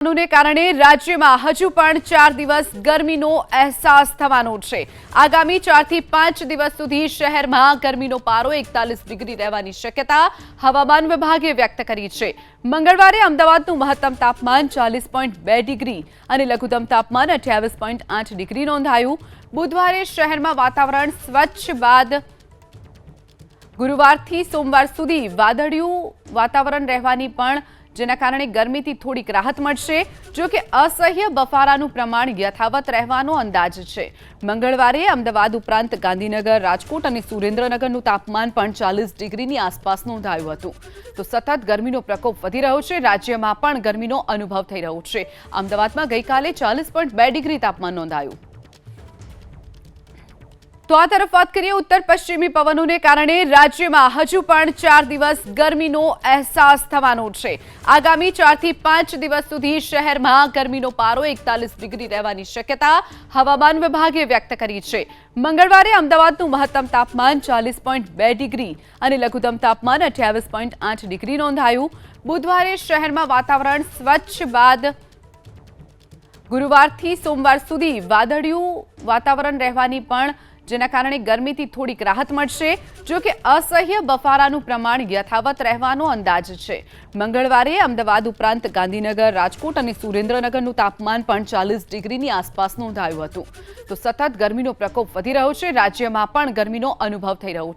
ને કારણે રાજ્યમાં હજુ પણ 4 દિવસ ગરમીનો અહેસાસ થવાનો છે। આગામી 4 થી 5 દિવસ સુધી શહેરમાં ગરમીનો પારો 41 ડિગ્રી રહેવાની શક્યતા હવામાન વિભાગે વ્યક્ત કરી છે। મંગળવારે અમદાવાદનું મહત્તમ તાપમાન 40.2 ડિગ્રી અને લઘુત્તમ તાપમાન 28.8 ડિગ્રી નોંધાયું। બુધવારે શહેરમાં વાતાવરણ સ્વચ્છ બાદ ગુરુવારથી સોમવાર સુધી વાદળિયું વાતાવરણ રહેવાની પણ જેના કારણે ગરમીથી થોડીક રાહત મળશે। જો કે અસહ્ય બફારાનું પ્રમાણ યથાવત રહેવાનો અંદાજ છે। મંગળવારે અમદાવાદ ઉપરાંત ગાંધીનગર, રાજકોટ અને સુરેન્દ્રનગરનું તાપમાન પણ 40 ડિગ્રીની આસપાસ નોંધાયું હતું। તો સતત ગરમીનો પ્રકોપ વધી રહ્યો છે। રાજ્યમાં પણ ગરમીનો અનુભવ થઈ રહ્યો છે। અમદાવાદમાં ગઈકાલે 40.2 ડિગ્રી તાપમાન નોંધાયું। તો આ તરફ વાત કરીએ ઉત્તર પશ્ચિમી પવનોને કારણે રાજ્યમાં હજુ પણ 4 દિવસ ગરમીનો અહેસાસ થવાનો છે। આગામી 4 થી 5 દિવસ સુધી શહેરમાં ગરમીનો પારો 41 ડિગ્રી રહેવાની શક્યતા હવામાન વિભાગે વ્યક્ત કરી છે। મંગળવારે અમદાવાદનું મહત્તમ તાપમાન 40.2 ડિગ્રી અને લઘુત્તમ તાપમાન 28.8 ડિગ્રી નોંધાયું। બુધવારે શહેરમાં વાતાવરણ સ્વચ્છ બાદ ગુરુવારથી સોમવાર સુધી વાદળિયું વાતાવરણ રહેવાની પણ જેના કારણે ગરમીથી થોડીક રાહત મળશે। જો કે અસહ્ય બફારાનું પ્રમાણ યથાવત રહેવાનો અંદાજ છે। મંગળવારે અમદાવાદ ઉપરાંત ગાંધીનગર, રાજકોટ અને સુરેન્દ્રનગરનું તાપમાન પણ 40 ડિગ્રીની આસપાસ નોંધાયું હતું। તો સતત ગરમીનો પ્રકોપ વધી રહ્યો છે। રાજ્યમાં પણ ગરમીનો અનુભવ થઈ રહ્યો છે।